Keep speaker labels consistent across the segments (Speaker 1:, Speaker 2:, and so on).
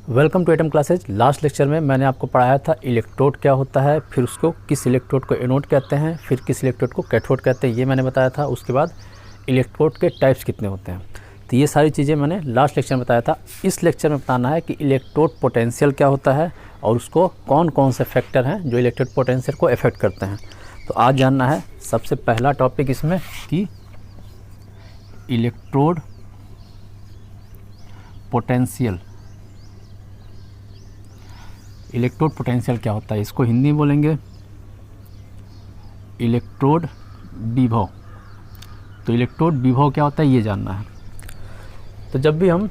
Speaker 1: Welcome to atom classes. Last lecture में मैंने आपको पढ़ाया था इलेक्ट्रोड क्या होता है, फिर उसको किस इलेक्ट्रोड को एनोड कहते हैं, फिर किस इलेक्ट्रोड को कैथोड कहते हैं, ये मैंने बताया था। उसके बाद इलेक्ट्रोड के टाइप्स कितने होते हैं, तो ये सारी चीज़ें मैंने लास्ट लेक्चर में बताया था। इस लेक्चर में बताना है कि इलेक्ट्रोड पोटेंशियल क्या होता है और उसको कौन कौन से फैक्टर हैं जो इलेक्ट्रोड पोटेंशियल को अफेक्ट करते हैं। तो आज जानना है सबसे पहला टॉपिक इसमें कि इलेक्ट्रोड पोटेंशियल। इलेक्ट्रोड पोटेंशियल क्या होता है, इसको हिंदी में बोलेंगे इलेक्ट्रोड विभव। तो इलेक्ट्रोड विभव क्या होता है ये जानना है। तो जब भी हम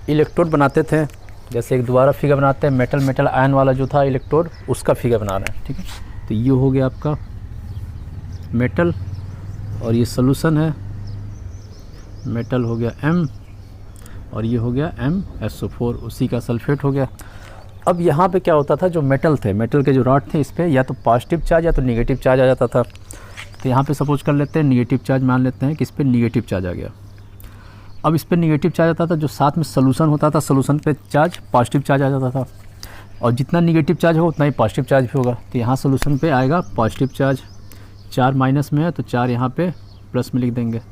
Speaker 1: इलेक्ट्रोड बनाते थे, जैसे एक दोबारा फिगर बनाते हैं, मेटल आयन वाला जो था इलेक्ट्रोड, उसका फिगर बना रहे हैं, ठीक है। तो ये हो गया आपका मेटल और ये सोल्यूशन है, मेटल हो गया M और ये हो गया MSO4, उसी का सल्फेट हो गया। अब यहाँ पे क्या होता था, जो मेटल थे, मेटल के जो रॉड थे, इस पर या तो पॉजिटिव चार्ज या तो निगेटिव चार्ज आ जाता था। तो यहाँ पे सपोज कर लेते हैं निगेटिव चार्ज मान लेते हैं कि इस पर निगेटिव चार्ज आ गया। अब इस पर निगेटिव चार्ज आता था, जो साथ में सोल्यूशन होता था, सोल्यूशन पे चार्ज पॉजिटिव चार्ज आ जाता था, और जितना निगेटिव चार्ज हो उतना ही पॉजिटिव चार्ज भी होगा। तो यहाँ सोल्यूशन पे आएगा पॉजिटिव चार्ज, 4 माइनस में है तो 4 यहाँ पे प्लस में लिख देंगे।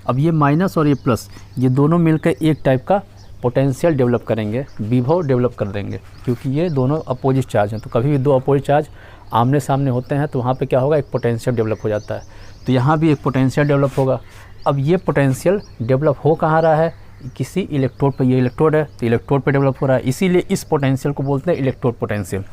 Speaker 1: अब ये माइनस और ये प्लस, ये दोनों मिलकर एक टाइप का पोटेंशियल डेवलप करेंगे, विभव डेवलप कर देंगे, क्योंकि ये दोनों अपोजिट चार्ज हैं। तो कभी भी दो अपोजिट चार्ज आमने सामने होते हैं तो वहाँ पे क्या होगा, एक पोटेंशियल डेवलप हो जाता है। तो यहाँ भी एक पोटेंशियल डेवलप होगा। अब ये पोटेंशियल डेवलप हो कहाँ रहा है, किसी इलेक्ट्रोड पर। ये इलेक्ट्रोड है तो इलेक्ट्रोड पर डेवलप हो रहा है, इसीलिए इस पोटेंशियल को बोलते हैं इलेक्ट्रोड पोटेंशियल,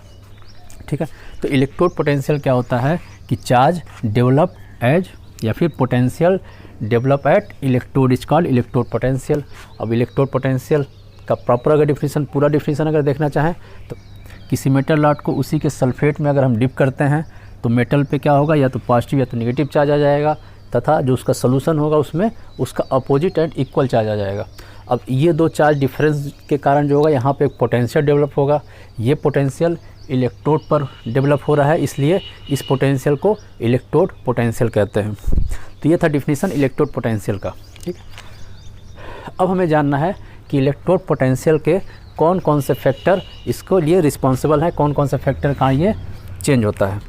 Speaker 1: ठीक है। तो इलेक्ट्रोड पोटेंशियल क्या होता है कि चार्ज डेवलप एज या फिर potential develop at electrode is called electrode potential. अब इलेक्ट्रोड पोटेंशियल का प्रॉपर अगर डिफिनीशन, पूरा डिफिनीशन अगर देखना चाहें तो किसी मेटल रॉड को उसी के सल्फेट में अगर हम डिप करते हैं तो मेटल पे क्या होगा, या तो पॉजिटिव या तो नेगेटिव चार्ज आ जाएगा, तथा जो उसका सोल्यूशन होगा उसमें उसका अपोजिट एंड इक्वल चार्ज आ जाएगा। अब ये दो चार्ज डिफरेंस के कारण जो होगा, यहाँ पे एक पोटेंशियल डेवलप होगा। ये पोटेंशियल इलेक्ट्रोड पर डेवलप हो रहा है, इसलिए इस पोटेंशियल को इलेक्ट्रोड पोटेंशियल कहते हैं। तो ये था डिफिनीशन इलेक्ट्रोड पोटेंशियल का, ठीक। अब हमें जानना है कि इलेक्ट्रोड पोटेंशियल के कौन कौन से फैक्टर इसको लिए रिस्पॉन्सिबल हैं, कौन कौन से फैक्टर का ये चेंज होता है।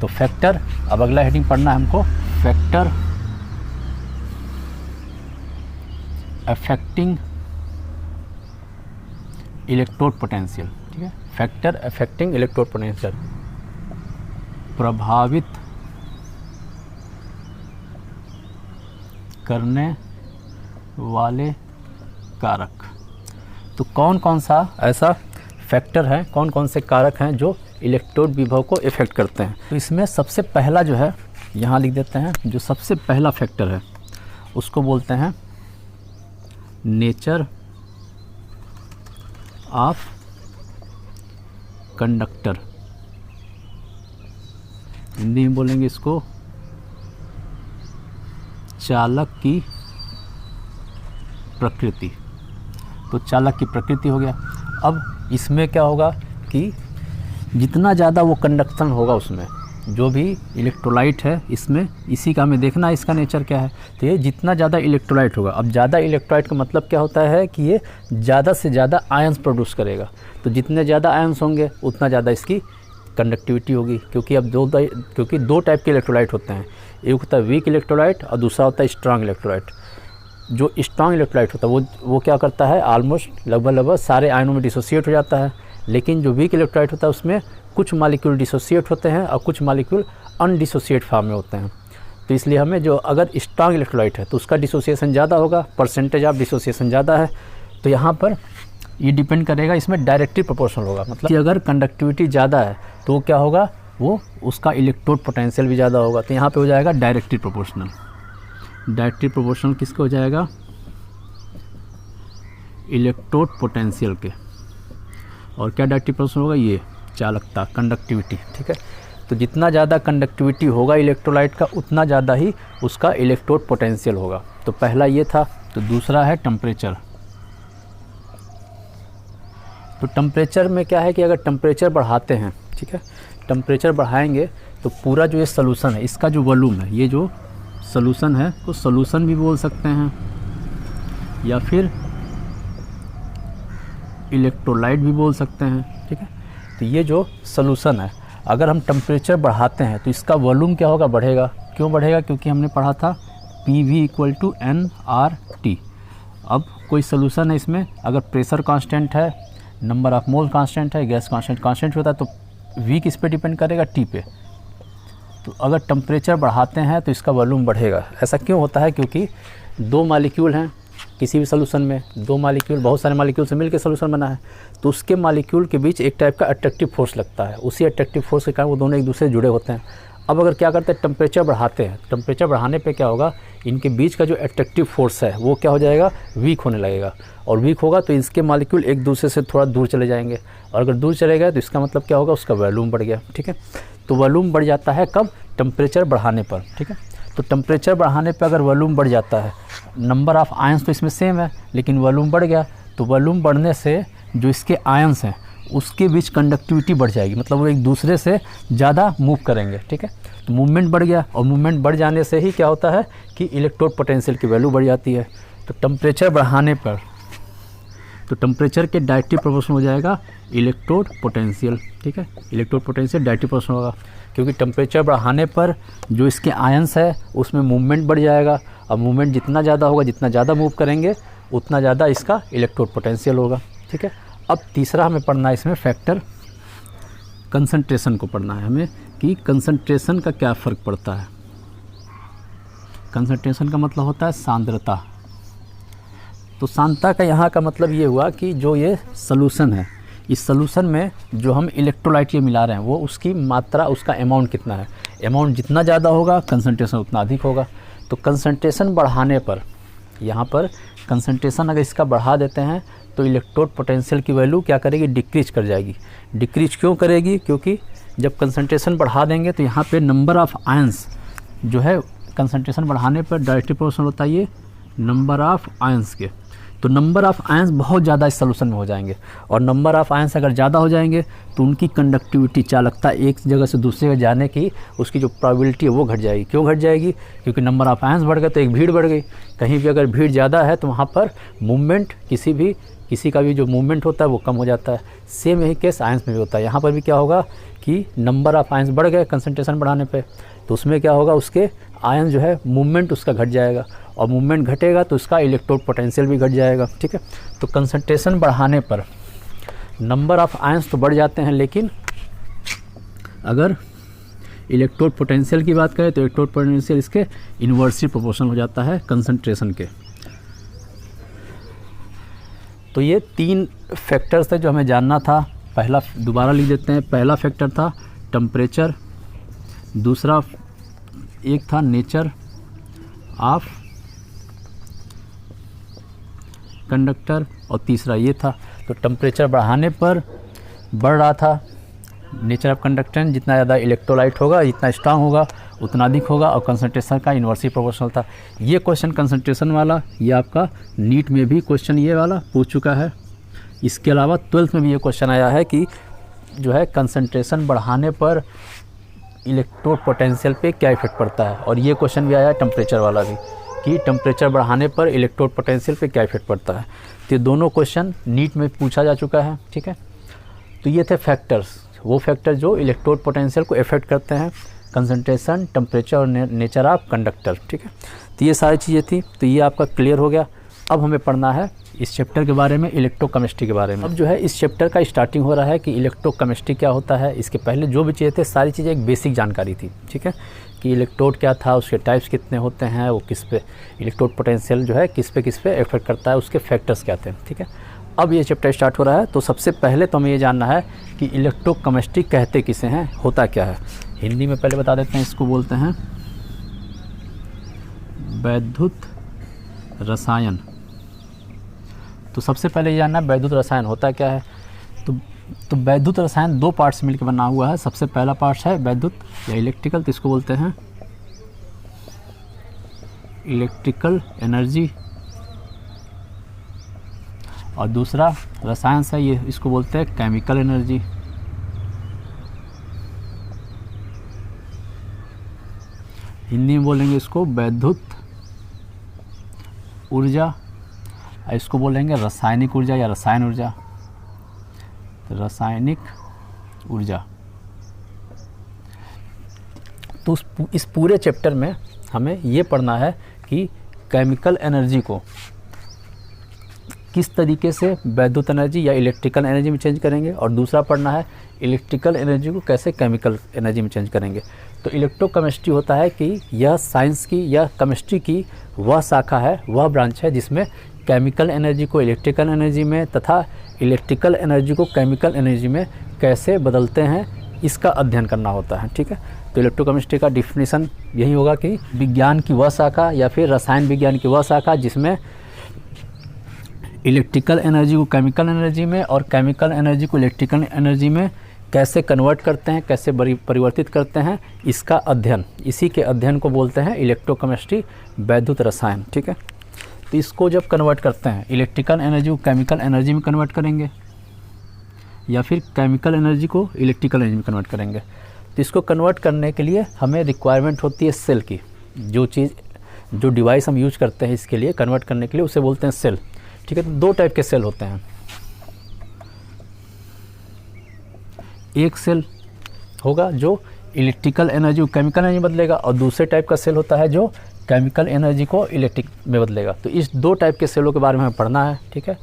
Speaker 1: तो फैक्टर, अब अगला हेडिंग पढ़ना है हमको, फैक्टर अफेक्टिंग इलेक्ट्रोड पोटेंशियल, ठीक है। फैक्टर अफेक्टिंग इलेक्ट्रोड पोटेंशियल, प्रभावित करने वाले कारक। तो कौन कौन सा ऐसा फैक्टर है, कौन कौन से कारक हैं जो इलेक्ट्रोड विभव को इफेक्ट करते हैं। तो इसमें सबसे पहला जो है, यहाँ लिख देते हैं, जो सबसे पहला फैक्टर है उसको बोलते हैं नेचर ऑफ कंडक्टर। हिंदी में बोलेंगे इसको चालक की प्रकृति। तो चालक की प्रकृति हो गया। अब इसमें क्या होगा कि जितना ज़्यादा वो कंडक्शन होगा, उसमें जो भी इलेक्ट्रोलाइट है, इसमें इसी का हमें देखना है इसका नेचर क्या है। तो ये जितना ज़्यादा इलेक्ट्रोलाइट होगा, अब ज़्यादा इलेक्ट्रोलाइट का मतलब क्या होता है कि ये ज़्यादा से ज़्यादा आयंस प्रोड्यूस करेगा। तो जितने ज़्यादा आयंस होंगे उतना ज़्यादा इसकी कंडक्टिविटी होगी, क्योंकि अब दो टाइप के इलेक्ट्रोलाइट होते हैं, एक होता है वीक इलेक्ट्रोलाइट और दूसरा होता है स्ट्रांग इलेक्ट्रोलाइट। जो स्ट्रांग इलेक्ट्रोलाइट होता है वो क्या करता है, ऑलमोस्ट लगभग सारे आयनों में डिसोसिएट हो जाता है। लेकिन जो वीक इलेक्ट्रोलाइट होता है उसमें कुछ मॉलिक्यूल डिसोसिएट होते हैं और कुछ मॉलिक्यूल अनडिसोसिएट फॉर्म में होते हैं। तो इसलिए हमें जो अगर स्ट्रांग इलेक्ट्रोलाइट है तो उसका डिसोसिएशन ज़्यादा होगा, परसेंटेज ऑफ डिसोसिएशन ज़्यादा है। तो यहाँ पर ये डिपेंड करेगा, इसमें डायरेक्टली प्रोपोर्शनल होगा, मतलब कि अगर कंडक्टिविटी ज़्यादा है तो क्या होगा, वो उसका इलेक्ट्रोड पोटेंशियल भी ज़्यादा होगा। तो यहाँ पे हो जाएगा डायरेक्टली प्रोपोर्शनल। डायरेक्टली प्रोपोर्शनल किसको हो जाएगा, इलेक्ट्रोड पोटेंशियल के। और क्या डायरेक्टली प्रोपोर्शनल होगा, ये चालकता, कंडक्टिविटी, ठीक है। तो जितना ज़्यादा कंडक्टिविटी होगा इलेक्ट्रोलाइट का, उतना ज़्यादा ही उसका इलेक्ट्रोड पोटेंशियल होगा। तो पहला ये था। तो दूसरा है टेम्परेचर। तो टेम्परेचर में क्या है कि अगर टेम्परेचर बढ़ाते हैं, ठीक है, टेम्परेचर बढ़ाएंगे तो पूरा जो ये सॉल्यूशन है, इसका जो वॉल्यूम है, ये जो सॉल्यूशन है तो सॉल्यूशन भी बोल सकते हैं, या फिर इलेक्ट्रोलाइट भी बोल सकते हैं, ठीक है। तो ये जो सॉल्यूशन है, अगर हम टेम्परेचर बढ़ाते हैं तो इसका वॉल्यूम क्या होगा, बढ़ेगा। क्यों बढ़ेगा, क्योंकि हमने पढ़ा था PV = nRT। अब कोई सॉल्यूशन है, इसमें अगर प्रेशर कांस्टेंट है, नंबर ऑफ मोल कांस्टेंट है, गैस कांस्टेंट होता है, तो V किस पे डिपेंड करेगा, T पे। तो अगर टेम्परेचर बढ़ाते हैं तो इसका वॉल्यूम बढ़ेगा। ऐसा क्यों होता है, क्योंकि दो मॉलिक्यूल हैं किसी भी सॉल्यूशन में, दो मॉलिक्यूल बहुत सारे मॉलिक्यूल से मिलकर सॉल्यूशन बना है, तो उसके मॉलिक्यूल के बीच एक टाइप का अट्रैक्टिव फोर्स लगता है। उसी अट्रैक्टिव फोर्स के कारण वो दोनों एक दूसरे से जुड़े होते हैं। अब अगर क्या करते हैं, टेम्परेचर बढ़ाते हैं, टेम्परेचर बढ़ाने पे क्या होगा, इनके बीच का जो अट्रैक्टिव फोर्स है वो क्या हो जाएगा, वीक होने लगेगा। और वीक होगा तो इसके मॉलिक्यूल एक दूसरे से थोड़ा दूर चले जाएंगे, और अगर दूर चले गए तो इसका मतलब क्या होगा, उसका वॉल्यूम बढ़ गया, ठीक है। तो वॉल्यूम बढ़ जाता है कब, टेम्परेचर बढ़ाने पर, ठीक है। तो टेम्परेचर बढ़ाने पे अगर वॉल्यूम बढ़ जाता है, नंबर ऑफ़ आयंस तो इसमें सेम है लेकिन वॉल्यूम बढ़ गया, तो वॉल्यूम बढ़ने से जो इसके आयंस हैं उसके बीच कंडक्टिविटी बढ़ जाएगी, मतलब वो एक दूसरे से ज़्यादा मूव करेंगे, ठीक है। तो मूवमेंट बढ़ गया, और मूवमेंट बढ़ जाने से ही क्या होता है कि इलेक्ट्रोड पोटेंशियल की वैल्यू बढ़ जाती है। तो टेम्परेचर बढ़ाने पर, तो टेम्परेचर के डायरेक्टिव प्रोपोर्शनल हो जाएगा इलेक्ट्रोड पोटेंशियल, ठीक है। इलेक्ट्रोड पोटेंशियल डायरेक्टिव प्रोपोर्शनल होगा, क्योंकि टेम्परेचर बढ़ाने पर जो इसके आयंस है उसमें मूवमेंट बढ़ जाएगा, और मूवमेंट जितना ज़्यादा होगा, जितना ज़्यादा मूव करेंगे उतना ज़्यादा इसका इलेक्ट्रोड पोटेंशियल होगा, ठीक है। अब तीसरा हमें पढ़ना है इसमें फैक्टर कंसंट्रेशन को पढ़ना है हमें, कि कंसंट्रेशन का क्या फ़र्क पड़ता है। कंसंट्रेशन का मतलब होता है सांद्रता। तो सांद्रता का यहाँ का मतलब ये हुआ कि जो ये सॉल्यूशन है, इस सॉल्यूशन में जो हम इलेक्ट्रोलाइट ये मिला रहे हैं वो उसकी मात्रा, उसका अमाउंट कितना है। अमाउंट जितना ज़्यादा होगा कंसंट्रेशन उतना अधिक होगा। तो कंसंट्रेशन बढ़ाने पर, यहाँ पर कंसंट्रेशन अगर इसका बढ़ा देते हैं तो इलेक्ट्रोड पोटेंशियल की वैल्यू क्या करेगी, डिक्रीज कर जाएगी। डिक्रीज क्यों करेगी, क्योंकि जब कंसंट्रेशन बढ़ा देंगे तो यहाँ पे नंबर ऑफ़ आयंस जो है, कंसंट्रेशन बढ़ाने पर डायरेक्टिव प्रोपोर्शनल होता है ये नंबर ऑफ़ आयंस के। तो नंबर ऑफ़ आयंस बहुत ज़्यादा इस सॉल्यूशन में हो जाएंगे, और नंबर ऑफ़ आयंस अगर ज़्यादा हो जाएंगे तो उनकी कंडक्टिविटी, चालकता, एक जगह से दूसरी जगह जाने की उसकी जो प्रोबेबिलिटी है वो घट जाएगी। क्यों घट जाएगी, क्योंकि नंबर ऑफ़ आयंस बढ़ गए तो एक भीड़ बढ़ गई। कहीं भी अगर भीड़ ज़्यादा है तो वहाँ पर मूवमेंट, किसी का भी जो मूवमेंट होता है वो कम हो जाता है। सेम यही केस आयंस में भी होता है। यहाँ पर भी क्या होगा कि नंबर ऑफ़ आयंस बढ़ गए कंसंट्रेशन बढ़ाने पे, तो उसमें क्या होगा, उसके आयन जो है मूवमेंट उसका घट जाएगा, और मूवमेंट घटेगा तो उसका इलेक्ट्रोड पोटेंशियल भी घट जाएगा, ठीक है। तो कंसंट्रेशन बढ़ाने पर नंबर ऑफ़ आयंस तो बढ़ जाते हैं, लेकिन अगर इलेक्ट्रोड पोटेंशियल की बात करें तो इलेक्ट्रोड पोटेंशियल इसके इन्वर्सली प्रोपोर्शनल हो जाता है कंसंट्रेशन के। तो ये तीन फैक्टर्स थे जो हमें जानना था। पहला दोबारा लिख देते हैं। पहला फैक्टर था टेम्परेचर, दूसरा एक था नेचर ऑफ कंडक्टर, और तीसरा ये था। तो टेम्परेचर बढ़ाने पर बढ़ रहा था नेचर ऑफ कंडक्टर, जितना ज़्यादा इलेक्ट्रोलाइट होगा, जितना स्ट्रांग होगा उतना अधिक होगा, और कंसंट्रेशन का इन्वर्सली प्रोपोर्शनल था। ये क्वेश्चन कंसंट्रेशन वाला, ये आपका नीट में भी क्वेश्चन ये वाला पूछ चुका है। इसके अलावा 12th में भी ये क्वेश्चन आया है कि जो है कंसंट्रेशन बढ़ाने पर इलेक्ट्रोड पोटेंशियल पे क्या इफेक्ट पड़ता है, और ये क्वेश्चन भी आया टेम्परेचर वाला भी कि टेम्परेचर बढ़ाने पर इलेक्ट्रोड पोटेंशियल पे क्या इफेक्ट पड़ता है। तो ये दोनों क्वेश्चन नीट में पूछा जा चुका है, ठीक है। तो ये थे फैक्टर्स, वो फैक्टर जो इलेक्ट्रोड पोटेंशियल को इफेक्ट करते हैं, कंसंट्रेशन, टेम्परेचर और नेचर ऑफ कंडक्टर, ठीक है। तो ये सारी चीज़ें थी, तो ये आपका क्लियर हो गया। अब हमें पढ़ना है इस चैप्टर के बारे में, इलेक्ट्रोकेमिस्ट्री के बारे में। अब जो है इस चैप्टर का स्टार्टिंग हो रहा है कि इलेक्ट्रोकेमिस्ट्री क्या होता है। इसके पहले जो भी चीज़ें थे सारी चीज़ें एक बेसिक जानकारी थी, ठीक है, कि इलेक्ट्रोड क्या था, उसके टाइप्स कितने होते हैं, वो किस पे इलेक्ट्रोड पोटेंशियल जो है किस पे इफेक्ट करता है, उसके फैक्टर्स क्या थे, ठीक है। अब ये चैप्टर स्टार्ट हो रहा है, तो सबसे पहले तो हमें ये जानना है कि इलेक्ट्रोकेमिस्ट्री कहते किसे हैं, होता क्या है। हिंदी में पहले बता देते हैं, इसको बोलते हैं वैद्युत रसायन। तो सबसे पहले ये जानना है वैद्युत रसायन होता क्या है। तो वैद्युत रसायन दो पार्ट से मिलकर बना हुआ है। सबसे पहला पार्ट है वैद्युत या इलेक्ट्रिकल, तो इसको बोलते हैं इलेक्ट्रिकल एनर्जी, और दूसरा रसायन है ये, इसको बोलते हैं केमिकल एनर्जी। हिंदी में बोलेंगे इसको वैद्युत ऊर्जा, इसको बोलेंगे रासायनिक ऊर्जा या रसायन ऊर्जा, रासायनिक ऊर्जा। तो इस पूरे चैप्टर में हमें ये पढ़ना है कि केमिकल एनर्जी को किस तरीके से वैद्युत एनर्जी या इलेक्ट्रिकल एनर्जी में चेंज करेंगे, और दूसरा पढ़ना है इलेक्ट्रिकल एनर्जी को कैसे केमिकल एनर्जी में चेंज करेंगे। तो इलेक्ट्रोकेमिस्ट्री होता है कि यह साइंस की या केमिस्ट्री की वह शाखा है, वह ब्रांच है जिसमें केमिकल एनर्जी को इलेक्ट्रिकल एनर्जी में तथा इलेक्ट्रिकल एनर्जी को केमिकल एनर्जी में कैसे बदलते हैं, इसका अध्ययन करना होता है। ठीक है, तो इलेक्ट्रोकेमिस्ट्री का डिफिनीशन यही होगा कि विज्ञान की वह शाखा या फिर रसायन विज्ञान की वह शाखा जिसमें इलेक्ट्रिकल एनर्जी को केमिकल एनर्जी में और केमिकल एनर्जी को इलेक्ट्रिकल एनर्जी में कैसे कन्वर्ट करते हैं, कैसे परिवर्तित करते हैं, इसका अध्ययन, इसी के अध्ययन को बोलते हैं इलेक्ट्रोकेमिस्ट्री, वैद्युत रसायन। ठीक है, तो इसको जब कन्वर्ट करते हैं, इलेक्ट्रिकल एनर्जी को केमिकल एनर्जी में कन्वर्ट करेंगे या फिर केमिकल एनर्जी को इलेक्ट्रिकल एनर्जी में कन्वर्ट करेंगे, तो इसको कन्वर्ट करने के लिए हमें रिक्वायरमेंट होती है सेल की। जो डिवाइस हम यूज करते हैं इसके लिए कन्वर्ट करने के लिए, उसे बोलते हैं सेल। ठीक है, तो दो टाइप के सेल होते हैं। एक सेल होगा जो इलेक्ट्रिकल एनर्जी को केमिकल एनर्जी में बदलेगा, और दूसरे टाइप का सेल होता है जो केमिकल एनर्जी को इलेक्ट्रिक में बदलेगा। तो इस दो टाइप के सेलों के बारे में हमें पढ़ना है। ठीक है,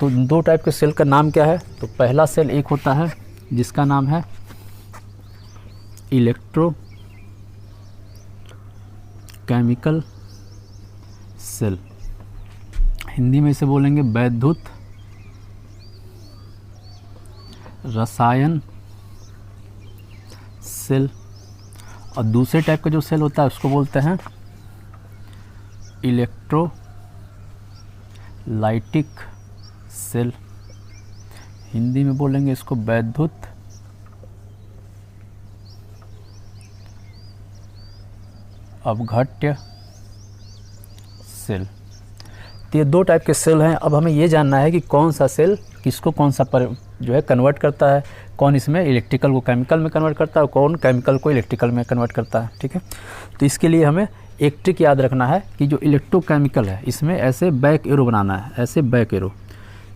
Speaker 1: तो दो टाइप के सेल का नाम क्या है? तो पहला सेल एक होता है जिसका नाम है इलेक्ट्रो केमिकल सेल, हिंदी में इसे बोलेंगे वैद्युत रसायन सेल। और दूसरे टाइप का जो सेल होता है उसको बोलते हैं इलेक्ट्रोलाइटिक सेल, हिंदी में बोलेंगे इसको वैद्युत अपघट्य सेल। तो ये दो टाइप के सेल हैं। अब हमें ये जानना है कि कौन सा सेल किसको कौन सा जो है कन्वर्ट करता है, कौन इसमें इलेक्ट्रिकल को केमिकल में कन्वर्ट करता है और कौन केमिकल को इलेक्ट्रिकल में कन्वर्ट करता है। ठीक है, तो इसके लिए हमें एक ट्रिक याद रखना है कि जो इलेक्ट्रोकेमिकल है इसमें ऐसे बैक एरो बनाना है, ऐसे बैक एरो।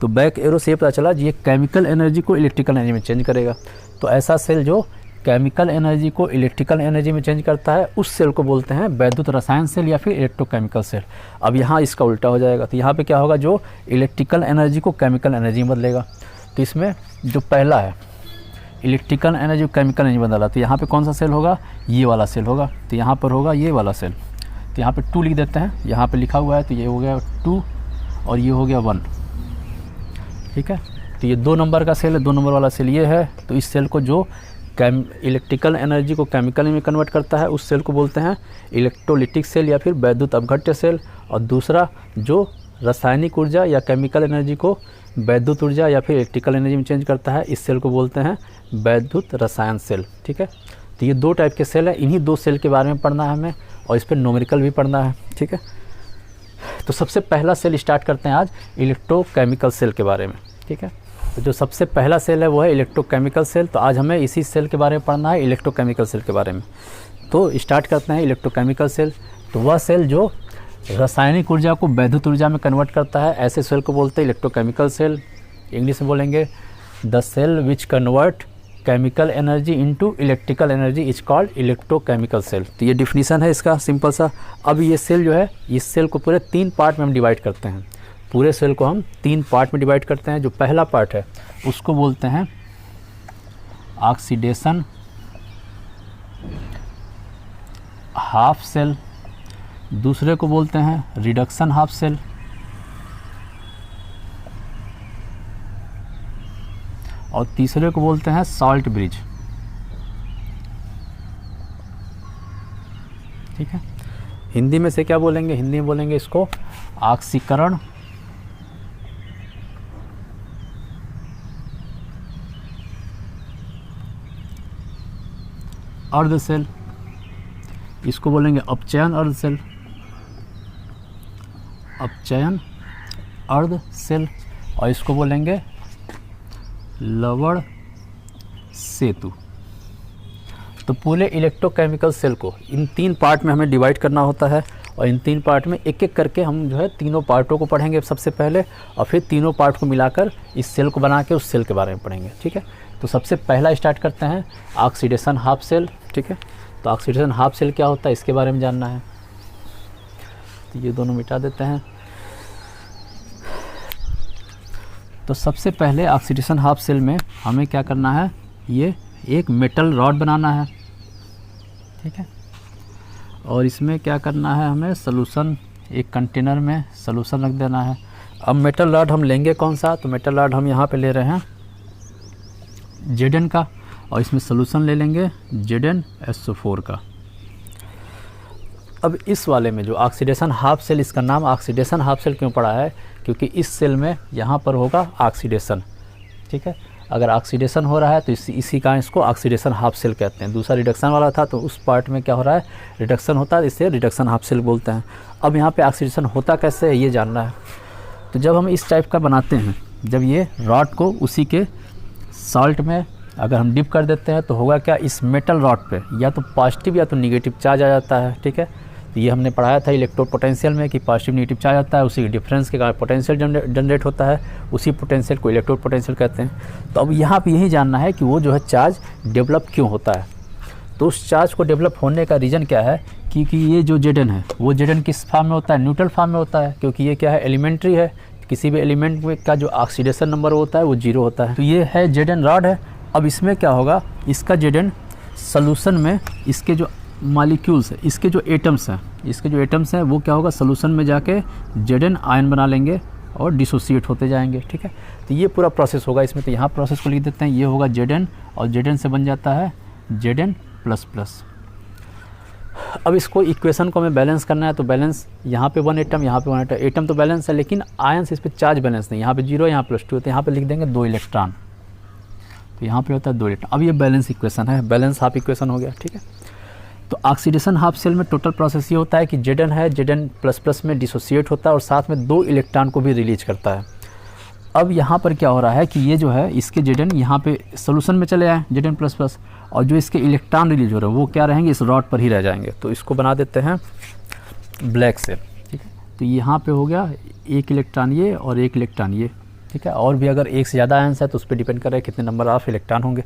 Speaker 1: तो बैक एरो से पता चला ये केमिकल एनर्जी को इलेक्ट्रिकल एनर्जी में चेंज करेगा। तो ऐसा सेल जो केमिकल एनर्जी को इलेक्ट्रिकल एनर्जी में चेंज करता है उस सेल को बोलते हैं वैद्युत रसायन सेल या फिर इलेक्ट्रोकेमिकल सेल। अब यहाँ इसका उल्टा हो जाएगा, तो यहाँ पे क्या होगा, जो इलेक्ट्रिकल एनर्जी को केमिकल एनर्जी में बदलेगा। तो इसमें जो पहला है इलेक्ट्रिकल एनर्जी को केमिकल एनर्जी बदला, तो यहाँ पे कौन सा सेल होगा, ये वाला सेल होगा। तो यहाँ पर होगा ये वाला सेल, तो यहाँ पे 2 लिख देते हैं, यहाँ पे लिखा हुआ है, तो ये हो गया 2 और ये हो गया 1। ठीक है, तो ये 2 नंबर का सेल है, 2 नंबर वाला सेल ये है। तो इस सेल को जो इलेक्ट्रिकल एनर्जी को केमिकल में कन्वर्ट करता है उस सेल को बोलते हैं इलेक्ट्रोलिटिक सेल या फिर वैद्युत अपघट्य सेल। और दूसरा जो रासायनिक ऊर्जा या केमिकल एनर्जी को वैद्युत ऊर्जा या फिर इलेक्ट्रिकल एनर्जी में चेंज करता है, इस सेल को बोलते हैं वैद्युत रसायन सेल। ठीक है, तो ये 2 टाइप के सेल है, इन्हीं 2 सेल के बारे में पढ़ना है हमें और इस पर न्यूमेरिकल भी पढ़ना है। ठीक है, तो सबसे पहला सेल स्टार्ट करते हैं आज इलेक्ट्रोकेमिकल सेल के बारे में। ठीक है, तो जो सबसे पहला सेल है वो है इलेक्ट्रोकेमिकल सेल। तो आज हमें इसी सेल के बारे में पढ़ना है, इलेक्ट्रोकेमिकल सेल के बारे में। तो स्टार्ट करते हैं इलेक्ट्रोकेमिकल सेल। तो वह सेल जो रासायनिक ऊर्जा को वैद्युत ऊर्जा में कन्वर्ट करता है, ऐसे सेल को बोलते हैं इलेक्ट्रोकेमिकल सेल। इंग्लिश में बोलेंगे the cell which convert chemical energy into electrical energy is called electrochemical cell. तो ये डिफिनीशन है इसका सिंपल सा। अब ये सेल जो है, इस सेल को पूरे 3 पार्ट में हम डिवाइड करते हैं। पूरे सेल को हम 3 पार्ट में डिवाइड करते हैं। जो पहला पार्ट है उसको बोलते हैं ऑक्सीडेशन हाफ सेल, दूसरे को बोलते हैं रिडक्शन हाफ सेल, और तीसरे को बोलते हैं सॉल्ट ब्रिज। ठीक है, हिंदी में से क्या बोलेंगे, हिंदी में बोलेंगे इसको ऑक्सीकरण अर्ध सेल, इसको बोलेंगे अपचयन अर्ध सेल, अपचयन अर्ध सेल, और इसको बोलेंगे लवण सेतु। तो पूरे इलेक्ट्रोकेमिकल सेल को इन 3 पार्ट में हमें डिवाइड करना होता है और इन 3 पार्ट में एक एक करके हम जो है तीनों पार्टों को पढ़ेंगे सबसे पहले, और फिर तीनों पार्ट को मिलाकर इस सेल को बना के उस सेल के बारे में पढ़ेंगे। ठीक है, तो सबसे पहला स्टार्ट करते हैं ऑक्सीडेशन हाफ सेल। ठीक है, तो ऑक्सीडेशन हाफ सेल क्या होता है इसके बारे में जानना है। तो ये दोनों मिटा देते हैं। तो सबसे पहले ऑक्सीडेशन हाफ सेल में हमें क्या करना है, ये एक मेटल रॉड बनाना है। ठीक है, और इसमें क्या करना है, हमें सॉल्यूशन, एक कंटेनर में सॉल्यूशन रख देना है। अब मेटल रॉड हम लेंगे कौन सा, तो मेटल रॉड हम यहाँ पे ले रहे हैं Zn का, और इसमें सॉल्यूशन ले लेंगे ZnSO4 का। अब इस वाले में जो ऑक्सीडेशन हाफ सेल, इसका नाम ऑक्सीडेशन हाफ सेल क्यों पड़ा है, क्योंकि इस सेल में यहाँ पर होगा ऑक्सीडेशन। ठीक है, अगर ऑक्सीडेशन हो रहा है तो इसी का इसको ऑक्सीडेशन हाफ सेल कहते हैं। दूसरा रिडक्शन वाला था तो उस पार्ट में क्या हो रहा है, रिडक्शन होता है, इससे रिडक्शन हाफ सेल बोलते हैं। अब यहाँ पे ऑक्सीडेशन होता कैसे है ये जानना है। तो जब हम इस टाइप का बनाते हैं, जब ये रॉड को उसी के सॉल्ट में अगर हम डिप कर देते हैं तो होगा क्या, इस मेटल रॉड पे या तो पॉजिटिव या तो निगेटिव चार्ज आ जाता है। ठीक है, तो ये हमने पढ़ाया था इलेक्ट्रोड पोटेंशियल में कि पॉजिटिव निगेटिव चार्ज आता है, उसी के डिफरेंस के कारण पोटेंशियल जनरेट होता है, उसी पोटेंशियल को इलेक्ट्रोड पोटेंशियल कहते हैं। तो अब यहाँ पे यही जानना है कि वो जो है चार्ज डेवलप क्यों होता है। तो उस चार्ज को डेवलप होने का रीज़न क्या है, क्योंकि ये जो Zn है वो Zn किस फॉर्म में होता है, न्यूट्रल फॉर्म में होता है, क्योंकि ये क्या है, एलिमेंट्री है। किसी भी एलिमेंट में का जो ऑक्सीडेशन नंबर होता है वो 0 होता है। तो ये है Zn रॉड है। अब इसमें क्या होगा, इसका Zn सॉल्यूशन में इसके जो मॉलिक्यूल्स है, इसके जो एटम्स हैं वो क्या होगा, सॉल्यूशन में जाके Zn आयन बना लेंगे और डिसोसिएट होते जाएंगे। ठीक है, तो ये पूरा प्रोसेस होगा इसमें। तो यहाँ प्रोसेस को लिख देते हैं, ये होगा Zn और Zn से बन जाता है Zn++। अब इसको इक्वेशन को हमें बैलेंस करना है, तो बैलेंस यहाँ पे 1 एटम, यहाँ पे 1 एटम, एटम तो बैलेंस है लेकिन आयंस इस पर चार्ज बैलेंस नहीं। यहाँ पे 0, यहाँ +2, तो यहाँ पे लिख देंगे 2 इलेक्ट्रॉन, तो यहाँ पे होता है 2 इलेक्ट्रॉन। अब ये बैलेंस इक्वेशन है, बैलेंस हाफ इक्वेशन हो गया। ठीक है, तो ऑक्सीडेशन हाफ सेल में टोटल प्रोसेस ये होता है कि Zn है, Zn++ में डिसोसिएट होता है और साथ में 2 इलेक्ट्रॉन को भी रिलीज करता है। अब यहाँ पर क्या हो रहा है कि ये जो है इसके Zn यहाँ पे सोल्यूशन में चले आए Zn++, और जो इसके इलेक्ट्रॉन रिलीज हो रहे हैं वो क्या रहेंगे, इस रॉड पर ही रह जाएंगे। तो इसको बना देते हैं ब्लैक सेल। ठीक है, तो यहाँ पे हो गया 1 इलेक्ट्रॉन ये और 1 इलेक्ट्रॉन ये। ठीक है, और भी अगर एक से ज़्यादा आयंस है तो उस पर डिपेंड कर रहा है कितने नंबर ऑफ इलेक्ट्रॉन होंगे,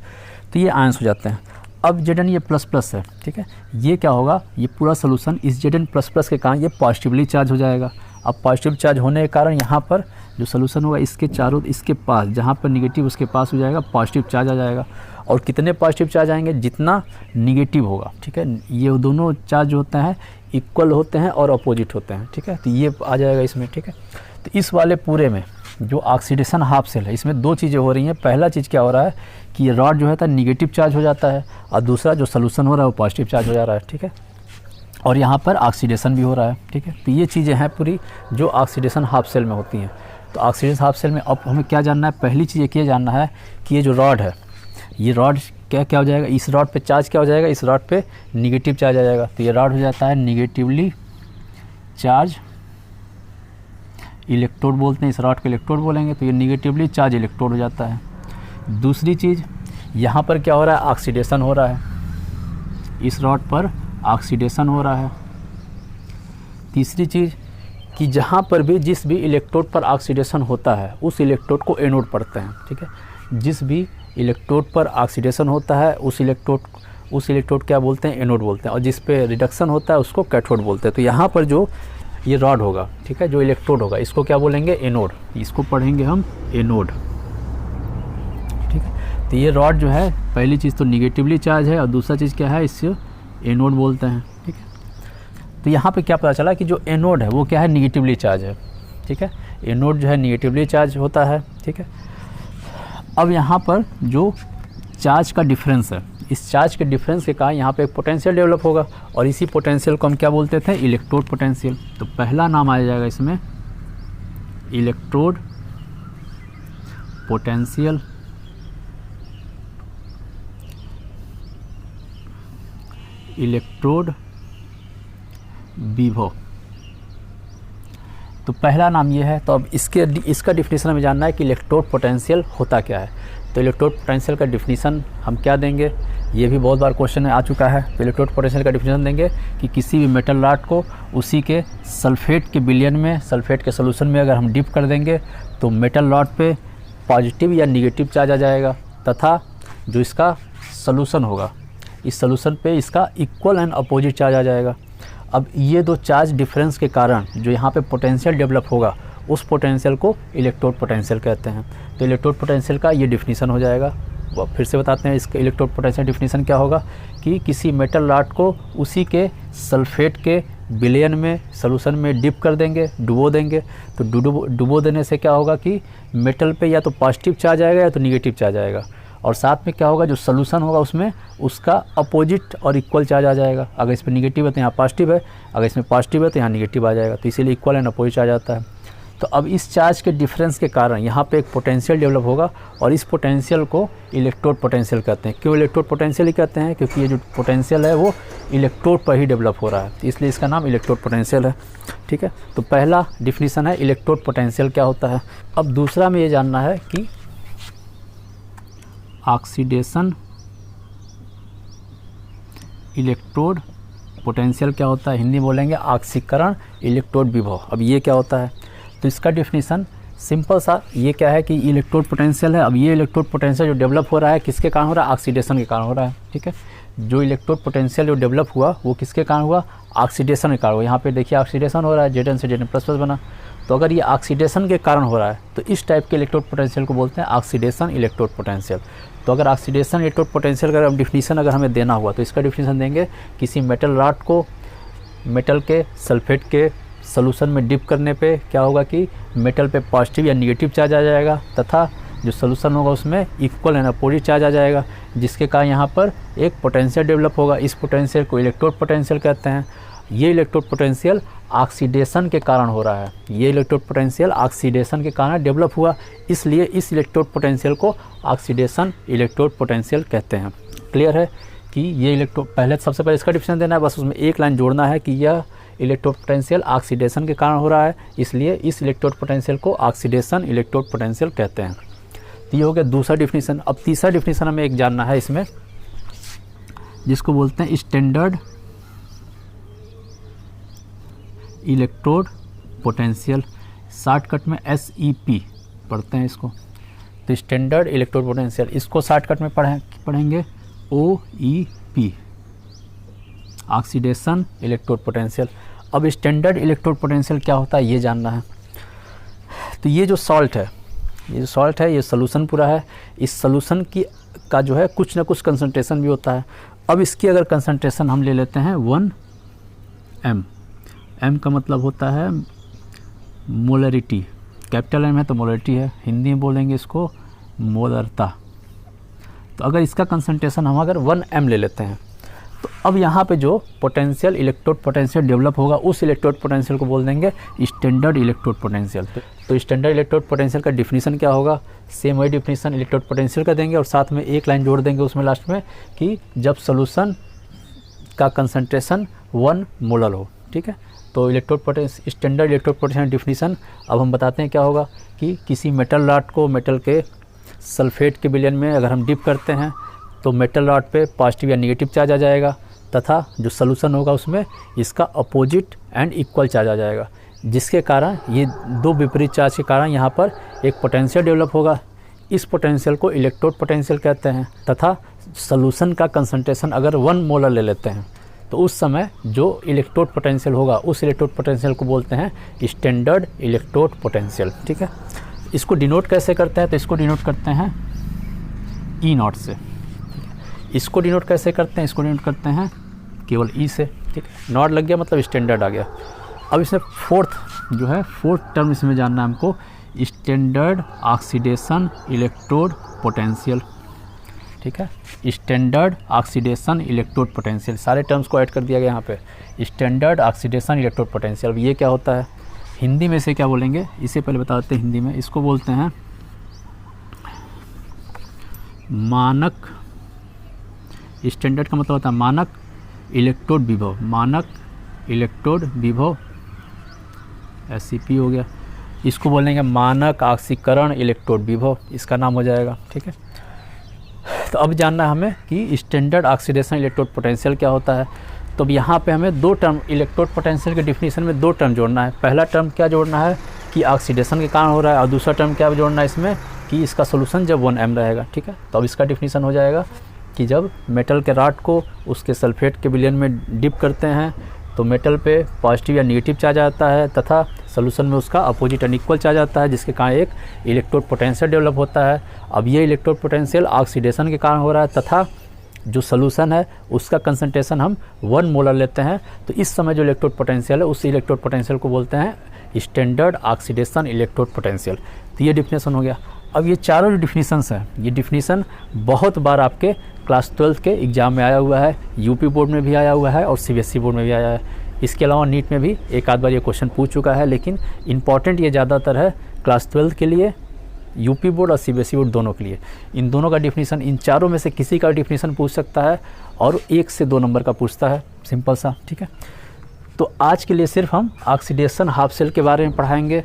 Speaker 1: तो ये आयंस हो जाते हैं। अब Zn ये ++ है। ठीक है, ये क्या होगा, ये पूरा सोल्यूशन इस Zn++ के कारण ये पॉजिटिवली चार्ज हो जाएगा। अब पॉजिटिव चार्ज होने के कारण यहाँ पर जो सोल्यूशन होगा इसके चारों, इसके पास जहाँ पर निगेटिव उसके पास हो जाएगा, पॉजिटिव चार्ज आ जाएगा। और कितने पॉजिटिव चार्ज आएंगे, जितना निगेटिव होगा। ठीक है, ये दोनों चार्ज होते हैं इक्वल होते हैं और अपोजिट होते हैं। ठीक है, तो ये आ जाएगा इसमें। ठीक है, तो इस वाले पूरे में जो ऑक्सीडेशन हाफ सेल है इसमें 2 चीज़ें हो रही हैं। पहला चीज़ क्या हो रहा है कि ये रॉड जो है तो निगेटिव चार्ज हो जाता है, और दूसरा जो सोल्यूशन हो रहा है वो पॉजिटिव चार्ज हो जा रहा है। ठीक है, और यहाँ पर ऑक्सीडेशन भी हो रहा है। ठीक है, तो ये चीज़ें हैं पूरी जो ऑक्सीडेशन हाफ सेल में होती हैं। तो ऑक्सीडेशन हाफ सेल में अब हमें क्या जानना है, पहली चीज़ ये जानना है कि ये जो रॉड है, ये रॉड क्या हो जाएगा, इस रॉड पे चार्ज क्या हो जाएगा, इस रॉड पे निगेटिव चार्ज आ जाएगा। तो ये रॉड हो जाता है निगेटिवली चार्ज इलेक्ट्रोड बोलते हैं, इस रॉड को इलेक्ट्रोड बोलेंगे, तो ये निगेटिवली चार्ज इलेक्ट्रोड हो जाता है। दूसरी चीज़ यहाँ पर क्या हो रहा है, ऑक्सीडेशन हो रहा है, इस रॉड पर ऑक्सीडेशन हो रहा है। तीसरी चीज़ कि जहाँ पर भी जिस भी इलेक्ट्रोड पर ऑक्सीडेशन होता है उस इलेक्ट्रोड को एनोड पढ़ते हैं। ठीक है, जिस भी इलेक्ट्रोड पर ऑक्सीडेशन होता है उस इलेक्ट्रोड क्या बोलते हैं, एनोड बोलते हैं, और जिस पे रिडक्शन होता है उसको कैथोड बोलते हैं। तो यहाँ पर जो ये रॉड होगा, ठीक है, जो इलेक्ट्रोड होगा इसको क्या बोलेंगे, एनोड, इसको पढ़ेंगे हम एनोड। ठीक है, तो ये रॉड जो है पहली चीज़ तो निगेटिवली चार्ज है और दूसरा चीज़ क्या है, इससे एनोड बोलते हैं। ठीक है, तो यहाँ पे क्या पता चला कि जो एनोड है वो क्या है, निगेटिवली चार्ज है। ठीक है, एनोड जो है निगेटिवली चार्ज होता है। ठीक है, अब यहाँ पर जो चार्ज का डिफरेंस है, इस चार्ज के डिफरेंस के कारण यहाँ पे एक पोटेंशियल डेवलप होगा, और इसी पोटेंशियल को हम क्या बोलते थे, इलेक्ट्रोड पोटेंशियल। तो पहला नाम आ जाएगा इसमें इलेक्ट्रोड पोटेंशियल। इलेक्ट्रोड विभव, तो पहला नाम ये है। तो अब इसका डिफिनेशन हमें जानना है कि इलेक्ट्रोड पोटेंशियल होता क्या है। तो इलेक्ट्रोड पोटेंशियल का डिफिनीसन हम क्या देंगे, ये भी बहुत बार क्वेश्चन आ चुका है। तो इलेक्ट्रोड पोटेंशियल का डिफिनीसन देंगे कि किसी भी मेटल रॉड को उसी के सल्फेट के विलयन में, सल्फेट के सोल्यूशन में अगर हम डिप कर देंगे तो मेटल रॉड पे पॉजिटिव या निगेटिव चार्ज आ जाएगा, तथा जो इसका सोल्यूशन होगा इस सोल्यूशन पे इसका इक्वल एंड अपोजिट चार्ज आ जाएगा। अब ये दो चार्ज डिफरेंस के कारण जो यहाँ पे पोटेंशियल डेवलप होगा उस पोटेंशियल को इलेक्ट्रोड पोटेंशियल कहते हैं। तो इलेक्ट्रोड पोटेंशियल का ये डिफिनीसन हो जाएगा। फिर से बताते हैं इसका इलेक्ट्रोड पोटेंशियल डिफिनीसन क्या होगा कि किसी मेटल रॉड को उसी के सल्फेट के विलयन में, सॉल्यूशन में डिप कर देंगे, डुबो देंगे। तो डुबो देने से क्या होगा कि मेटल पे या तो पॉजिटिव चार्ज आएगा या तो निगेटिव चार्ज आएगा, और साथ में क्या होगा, जो सॉल्यूशन होगा उसमें उसका अपोजिट और इक्वल चार्ज आ जाएगा। अगर इसमें निगेटिव है तो यहाँ पॉजिटिव है, अगर इसमें पॉजिटिव है तो यहाँ निगेटिव आ जाएगा। तो इसीलिए इक्वल एंड अपोजिट चार्ज आता है। तो अब इस चार्ज के डिफरेंस के कारण यहाँ पे एक पोटेंशियल डेवलप होगा, और इस पोटेंशियल को इलेक्ट्रोड पोटेंशियल कहते हैं। क्यों इलेक्ट्रोड पोटेंशियल ही कहते हैं? क्योंकि ये जो पोटेंशियल है वो इलेक्ट्रोड पर ही डेवलप हो रहा है, तो इसलिए इसका नाम इलेक्ट्रोड पोटेंशियल है। ठीक है, तो पहला डिफिनीसन है इलेक्ट्रोड पोटेंशियल क्या होता है। अब दूसरा में ये जानना है कि ऑक्सीडेशन इलेक्ट्रोड पोटेंशियल क्या होता है। हिंदी बोलेंगे ऑक्सीकरण इलेक्ट्रोड विभव। अब ये क्या होता है, तो इसका डिफिनीसन सिंपल सा ये क्या है कि इलेक्ट्रोड पोटेंशियल है। अब ये इलेक्ट्रोड पोटेंशियल जो डेवलप हो रहा है किसके कारण हो रहा है, ऑक्सीडेशन के कारण हो रहा है। ठीक है, जो इलेक्ट्रोड पोटेंशियल जो डेवलप हुआ वो किसके कारण हुआ, ऑक्सीडेशन के कारण हुआ। यहाँ पे देखिए ऑक्सीडेशन हो रहा है, Zn से Zn++ बना। तो अगर ये ऑक्सीडेशन के कारण हो रहा है तो इस टाइप के इलेक्ट्रोड पोटेंशियल को बोलते हैं ऑक्सीडेशन इलेक्ट्रोड पोटेंशियल। तो अगर ऑक्सीडेशन इलेक्ट्रोड पोटेंशियल का डिफिनीसन अगर हमें देना हुआ तो इसका डिफिनीसन देंगे किसी मेटल रॉड को मेटल के सल्फेट के सोल्यूशन में डिप करने पे क्या होगा कि मेटल पे पॉजिटिव या निगेटिव चार्ज आ जाएगा, तथा जो सोल्यूशन होगा उसमें इक्वल एंड अपोजिट चार्ज आ जाएगा, जिसके कारण यहाँ पर एक पोटेंशियल डेवलप होगा। इस पोटेंशियल को इलेक्ट्रोड पोटेंशियल कहते हैं। ये इलेक्ट्रोड पोटेंशियल ऑक्सीडेशन के कारण हो रहा है, ये इलेक्ट्रोड पोटेंशियल ऑक्सीडेशन के कारण डेवलप हुआ, इसलिए इस इलेक्ट्रोड पोटेंशियल को ऑक्सीडेशन इलेक्ट्रोड पोटेंशियल कहते हैं। क्लियर है कि ये इलेक्ट्रोड, पहले सबसे पहले इसका डिफिनीसन देना है, बस उसमें एक लाइन जोड़ना है कि यह इलेक्ट्रोड पोटेंशियल ऑक्सीडेशन के कारण हो रहा है, इसलिए इस इलेक्ट्रोड पोटेंशियल को ऑक्सीडेशन इलेक्ट्रोड पोटेंशियल कहते हैं। तो ये हो गया दूसरा डिफिनीसन। अब तीसरा डिफिनीसन हमें एक जानना है इसमें, जिसको बोलते हैं स्टैंडर्ड इलेक्ट्रोड पोटेंशियल, शॉर्टकट में SEP पढ़ते हैं इसको। तो स्टैंडर्ड इलेक्ट्रोड पोटेंशियल, इसको शॉर्टकट में पढ़ेंगे OEP, ऑक्सीडेशन इलेक्ट्रोड पोटेंशियल। अब स्टैंडर्ड इलेक्ट्रोड पोटेंशियल क्या होता है ये जानना है। तो ये जो सॉल्ट है, ये सोल्यूशन पूरा है, इस सोल्यूशन की का जो है कुछ ना कुछ कंसंट्रेशन भी होता है। अब इसकी अगर कंसंट्रेशन हम ले लेते हैं 1 m का मतलब होता है मोलरिटी, कैपिटल M है तो मोलरिटी है, हिंदी में बोलेंगे इसको मोलरता। तो अगर इसका कंसंट्रेशन हम अगर 1 m ले लेते हैं तो अब यहाँ पे जो पोटेंशियल इलेक्ट्रोड पोटेंशियल डेवलप होगा उस इलेक्ट्रोड पोटेंशियल को बोल देंगे स्टैंडर्ड इलेक्ट्रोड पोटेंशियल। तो स्टैंडर्ड इलेक्ट्रोड पोटेंशियल का डिफिनीसन क्या होगा, सेम वही डिफिनीसन इलेक्ट्रोड पोटेंशियल का देंगे, और साथ में एक लाइन जोड़ देंगे उसमें लास्ट में कि जब सोल्यूशन का कंसंट्रेशन 1 मोलर हो। ठीक है, तो electrode potential, standard electrode potential definition अब हम बताते हैं क्या होगा कि किसी मेटल रॉड को मेटल के सल्फेट के विलयन में अगर हम डिप करते हैं तो मेटल रॉड पे पॉजिटिव या निगेटिव चार्ज आ जाएगा, तथा जो सोल्यूशन होगा उसमें इसका अपोजिट एंड इक्वल चार्ज आ जाएगा, जिसके कारण ये दो विपरीत चार्ज के कारण यहाँ पर एक पोटेंशियल डेवलप होगा। इस पोटेंशियल को इलेक्ट्रोड पोटेंशियल कहते हैं, तथा सोल्यूशन का कंसंट्रेशन अगर 1 मोलर ले लेते हैं तो उस समय जो इलेक्ट्रोड पोटेंशियल होगा उस इलेक्ट्रोड पोटेंशियल को बोलते हैं स्टैंडर्ड इलेक्ट्रोड पोटेंशियल। ठीक है, इसको डिनोट कैसे करते हैं, तो इसको डिनोट करते हैं E0 से। इसको डिनोट कैसे करते हैं, इसको डिनोट करते हैं केवल E से। ठीक है, नॉट लग गया मतलब स्टैंडर्ड आ गया। अब इसमें फोर्थ टर्म इसमें जानना है हमको, स्टैंडर्ड ऑक्सीडेशन इलेक्ट्रोड पोटेंशियल। ठीक है, स्टैंडर्ड ऑक्सीडेशन इलेक्ट्रोड पोटेंशियल, सारे टर्म्स को ऐड कर दिया गया यहाँ पे, स्टैंडर्ड ऑक्सीडेशन इलेक्ट्रोड पोटेंशियल। अब ये क्या होता है, हिंदी में से क्या बोलेंगे, इसे पहले बता देते हैं हिंदी में। इसको बोलते हैं मानक, स्टैंडर्ड का मतलब होता है मानक इलेक्ट्रोड विभव, मानक इलेक्ट्रोड विभव SEP हो गया। इसको बोलेंगे मानक ऑक्सीकरण इलेक्ट्रोड विभव, इसका नाम हो जाएगा। ठीक है, तो अब जानना है हमें कि स्टैंडर्ड ऑक्सीडेशन इलेक्ट्रोड पोटेंशियल क्या होता है। तो अब यहाँ पे हमें दो टर्म इलेक्ट्रोड पोटेंशियल के डिफिनीशन में दो टर्म जोड़ना है। पहला टर्म क्या जोड़ना है कि ऑक्सीडेशन के कारण हो रहा है, और दूसरा टर्म क्या जोड़ना है इसमें कि इसका सोल्यूशन जब 1m रहेगा। ठीक है, तो अब इसका डिफिनीशन हो जाएगा कि जब मेटल के रॉड को उसके सल्फेट के विलयन में डिप करते हैं तो मेटल पे पॉजिटिव या नेगेटिव चार्ज आता है तथा सोल्यूशन में उसका अपोजिट अनइक्वल चार्ज आता है, जिसके कारण एक इलेक्ट्रोड पोटेंशियल डेवलप होता है। अब ये इलेक्ट्रोड पोटेंशियल ऑक्सीडेशन के कारण हो रहा है तथा जो सोल्यूशन है उसका कंसंट्रेशन हम 1 मोलर लेते हैं। तो इस समय जो इलेक्ट्रोड पोटेंशियल है उस इलेक्ट्रोड पोटेंशियल को बोलते हैं स्टैंडर्ड ऑक्सीडेशन इलेक्ट्रोड पोटेंशियल। तो ये डिफिनेशन हो गया। अब ये चारों जो डिफिनीशंस हैं, ये डिफिनीशन बहुत बार आपके क्लास 12 के एग्ज़ाम में आया हुआ है, यूपी बोर्ड में भी आया हुआ है और सीबीएसई बोर्ड में भी आया है। इसके अलावा नीट में भी एक आध बार ये क्वेश्चन पूछ चुका है, लेकिन इंपॉर्टेंट ये ज़्यादातर है क्लास 12 के लिए, यूपी बोर्ड और सीबीएसई बोर्ड दोनों के लिए। इन दोनों का डिफिनीशन, इन चारों में से किसी का डिफिनीशन पूछ सकता है और 1 से 2 नंबर का पूछता है, सिंपल सा। ठीक है, तो आज के लिए सिर्फ हम ऑक्सीडेशन हाफ सेल के बारे में पढ़ाएंगे।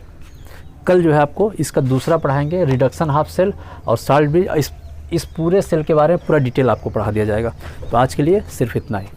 Speaker 1: कल जो है आपको इसका दूसरा पढ़ाएंगे, रिडक्शन हाफ सेल और साल्ट ब्रिज। इस पूरे सेल के बारे में पूरा डिटेल आपको पढ़ा दिया जाएगा। तो आज के लिए सिर्फ इतना ही।